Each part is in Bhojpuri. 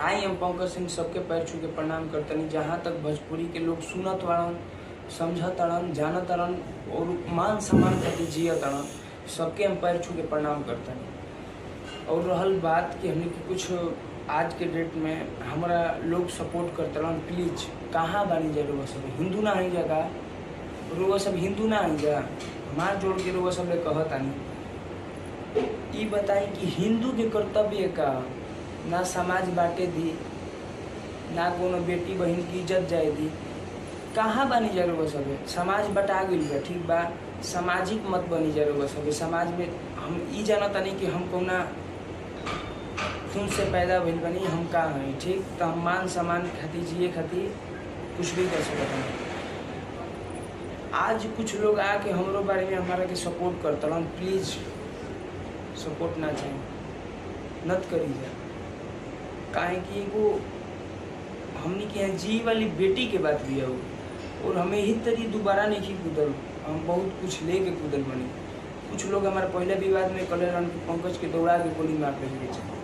आई हम पंकज सिंह सबके पैर छू के प्रणाम करतनी। जहाँ तक भोजपुरी के लोग सुनत वाड़न, समझत अड़न, जानत अड़न और मान सम्मान खातिर जियत अड़न, सबके हम पैर छू के प्रणाम करतनी। और रहल बात कि हमने कुछ आज के डेट में हमारा लोग सपोर्ट करते रहन, प्लीज कहाँ बानी जा रुआ सब हिंदू ना आई जा, रुआ सब हिंदू ना आई जा, हमार जोड़ के रुआ सब कहत आनी। ई बताई कि हिंदू के कर्तव्य का ना समाज बांटे दी, ना कोनो बेटी बहन की इज्जत जाए दी, कहाँ बनी जा रुआ सब। समाज बटा गई बा, ठीक बा, सामाजिक मत बनी जा रुआ सब। समाज में हम ई जानता नहीं कि हम कौना खून से पैदा भइल बनी, हम का हैं, ठीक। तो हम मान सम्मान खातिर जिए खातिर कुछ भी कर सकते हैं। आज कुछ लोग आके हमरो बारे में हमारा के सपोर्ट करता हूँ, प्लीज सपोर्ट ना चाहिए, नत करी जा। काहे कि एगो हमने के यहाँ जी वाली बेटी के बात भी है और हमें ही तरी दोबारा नहीं कूदल, हम बहुत कुछ लेके कूदल बनी। कुछ लोग हमारे पहले विवाद में कले रहन कि पंकज के दौड़ा के गोली मार देवे के चाहे,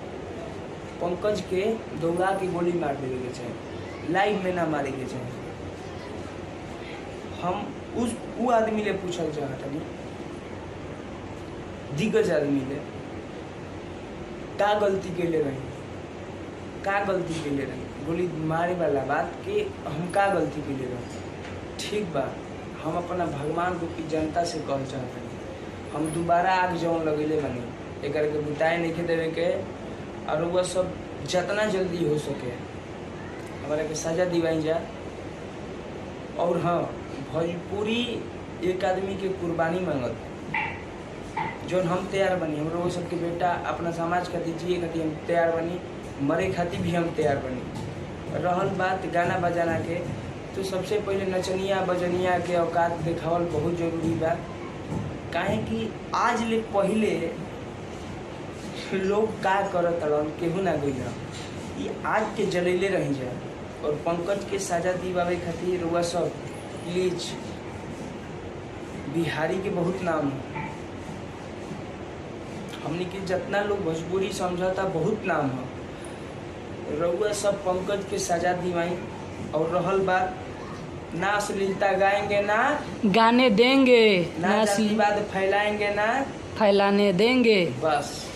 पंकज के दौड़ा के गोली मार देवे के चाहे, लाइव में ना मारे के चाहे। हम वो आदमी ले पूछल चाहता नहीं, दिग्गज आदमी ले का गलती के ले रही, का गलती के ले रही, गोली मारे वाला बात के हम का गलती के ले रही, ठीक बा। हम अपना भगवान रूपी जनता से कह चाहते हैं, हम दोबारा आग जौन लगेले बनी एक के बुताए नहीं के देवे के, और वह सब जितना जल्दी हो सके हमारा के सजा दिवाई जा। और हाँ, भोजपुरी एक आदमी के कुर्बानी मांगत जो हम तैयार बनी, हम लोग सबके बेटा अपना समाज खातिर जिए खातिर हम तैयार बनी, मरे खातिर भी हम तैयार बनी। रहल बात गाना बजाना के, तो सबसे पहले नचनिया बजनिया के औकात देखावल बहुत जरूरी बा। काहे कि आज ले पहले लोग का करत रहन केहू ना गई, ये आज के जलैले रही जा। और पंकज के सजा दिवावे खातिर रुआ सब प्लीज, बिहारी के बहुत नाम है, हमने के जितना लोग भोजपुरी समझाता बहुत नाम है, रउआ सब पंकज के सजा दिवाई। और रहल बात, ना अश्लीलता गाएंगे ना गाने देंगे, ना जातिवाद फैलाएंगे ना फैलाने देंगे। बस